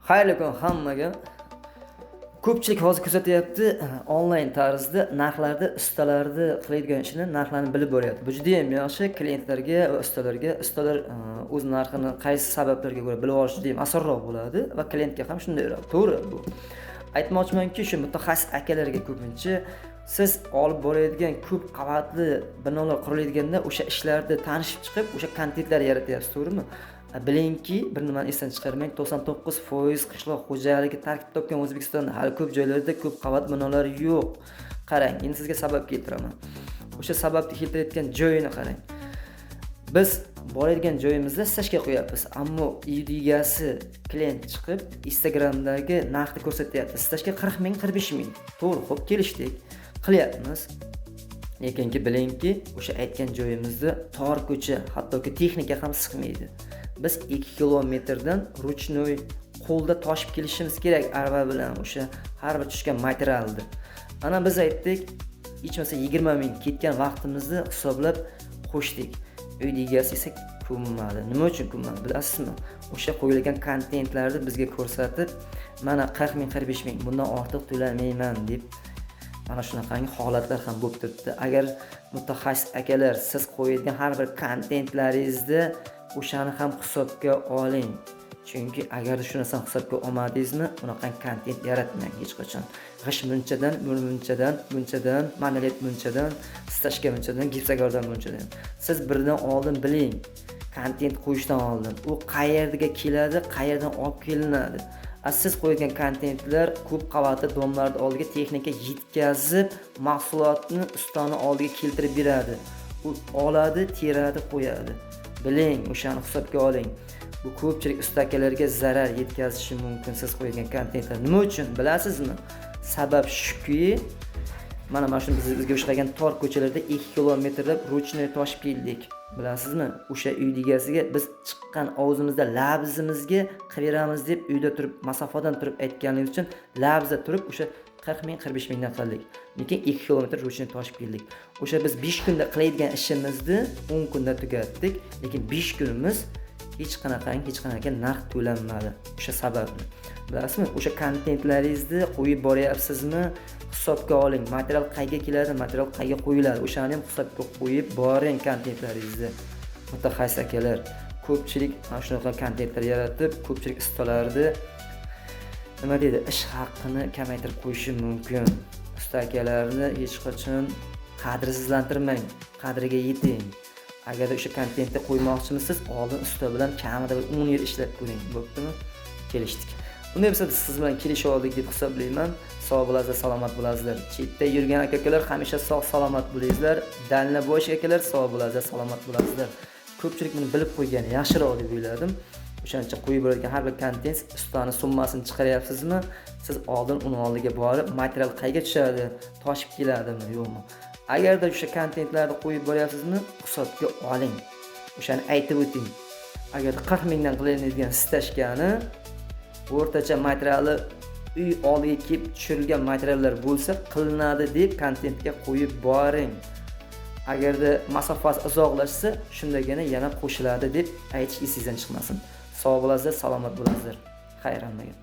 Xayrli kun hammaga. Ko'pchilik hozir kuzatyapti, onlayn tarzda narxlarni, ustalarni qiladigan ishini narxlarni bilib boryapti. Bu juda ham yaxshi klientlarga va ustalar o'z narxini qaysi sabablarga ko'ra bilib olish juda ham osonroq bo'ladi va klientga ham shunday bo'ladi. To'g'ri bu. Aytmoqchimanki, shu mutaxassis akalarga ko'pincha siz olib boradigan ko'p qavatli binolar qurilayotganda o'sha ishlarni tanishib chiqib, o'sha kontentlar yaratyapsiz, to'g'rimi? Bilingki, bir nimani esdan chiqarmang, 99% qishloq xo'jaligi tarkib topgan O'zbekistonda hali ko'p joylarda ko'p qavat binolar yo'q. Qarang, endi sizga sabab keltiraman. O'sha sababni keltirayotgan joyini qarang. Biz boradigan joyimizda stajga qo'yapmiz, ammo uyning egasi klient chiqib Instagramdagi narxni ko'rsatyapti. Stajga 40 ming, 45 ming. To'g'ri, xo'p, kelishdik, qilyapmiz. Lekinki bilingki, o'sha aytgan joyimizda tor ko'cha, hattoki texnika ham sig'maydi. Biz 2 kilometrdan ruchnoy qo'lda toshib kelishimiz kerak arava bilan o'sha har bir tushgan materialni. Ana biz aytdik, hechmasa 20 ming ketgan vaqtimizni hisoblab qo'shdik. Uyning egasi esa ko'nmadi. Nima uchun ko'nmadi bilasizmi? O'sha qo'yilgan kontentlarni bizga ko'rsatib, mana 40 ming, 45 ming, bundan ortiq to'lamayman deb mana shunaqangi holatlar ham bo'lib turibdi. Agar mutaxassis akalar siz qo'yadigan har bir kontentlaringizda o'shani ham hisobga oling. Chunki agar shu narsani hisobga olmadingizmi, unaqa kontent yaratmang hech qachon. G'ish munchadan, munchadan, manalet munchadan, stajga munchadan, gipsagardan munchadan. Siz birdan oldin biling, kontent qo'yishdan oldin u qayerga keladi, qayerdan olib kelinadi. Siz qo'ygan kontentlar ko'p qavatli domlarning oldiga texnika yetkazib, mahsulotni ustani oldiga keltirib beradi. U oladi, teradi, qo'yadi. Biling, o'shani hisobga oling. Bu ko'pchilik usta akalarga zarar yetkazishi mumkin siz qo'ygan kontentlar. Nima uchun bilasizmi? Sabab shuki, mana shu bizga o'xshagan tor ko'chalarda 2 kilometrlab ruchnoy toshib keldik. Bilasizmi? O'sha uyning egasiga biz chiqqan ovozimizda labzimizga qiveramiz deb uyda turib, masofadan turib aytganligi uchun labzda turib o'sha 40 ming, 45 mingdan qildik. Lekin 2 kilometr ruchnoy toshib keldik. O'sha biz 5 kunda qiladigan ishimizni 10 kunda tugatdik, lekin 5 kunimiz hech qanaqa narx to'lanmadi. O'sha sababni. Bilasizmi? O'sha kontentlaringizni qo'yib boryapsizmi? Hisobga oling. Material qayerga keladi, material qayerga qo'yiladi. O'shani ham hisobga qo'yib boring kontentlaringizni. Mutaxassis akalar, ko'pchilik mana shunaqa kontentlar yaratib, ko'pchilik ustalarni nima deydi, ish haqini kamaytirib qo'yishi mumkin. Usta akalarni hech qachon qadrsizlantirmang, qadriga yeting. Agar o'sha kontentni qo'ymoqchimisiz, oldin usta bilan kamida 10 yil ishlab ko'ring, bo'ptimi? Kelishdik. Bunday bo'lsa biz siz bilan kelishib oldik deb hisoblayman. Sog' bo'lasizlar, salomat bo'lasizlar. Chetda yurgan akalar hamisha sog' salomat bo'linglar. Dalna bo'sh akalar sog' bo'lasizlar, salomat bo'lasizlar. Ko'pchilik buni bilib qo'ygani yaxshiroq deb o'yladim. O'shancha qo'yib bo'lgan har bir kontent ustani summasini chiqaryapsizmi? Siz oldin uni oldiga borib, material qayerga tushadi, toshib keladimi, yo'qmi? Agarda o'sha kontentlarni qo'yib boryapsizmi, hisobga oling. O'shani aytib o'ting. Agar 40 mingdan qilinadigan stajkani o'rtacha materiali uy oldiga kelib tushirilgan materiallar bo'lsa, qilinadi deb kontentga qo'yib boring. Agarda masofasi uzoqlashsa, shundagina yana qo'shiladi deb aytish esingizdan chiqmasin. Sog' bo'lasizlar, salomat bo'lasizlar. Xayr hammaga.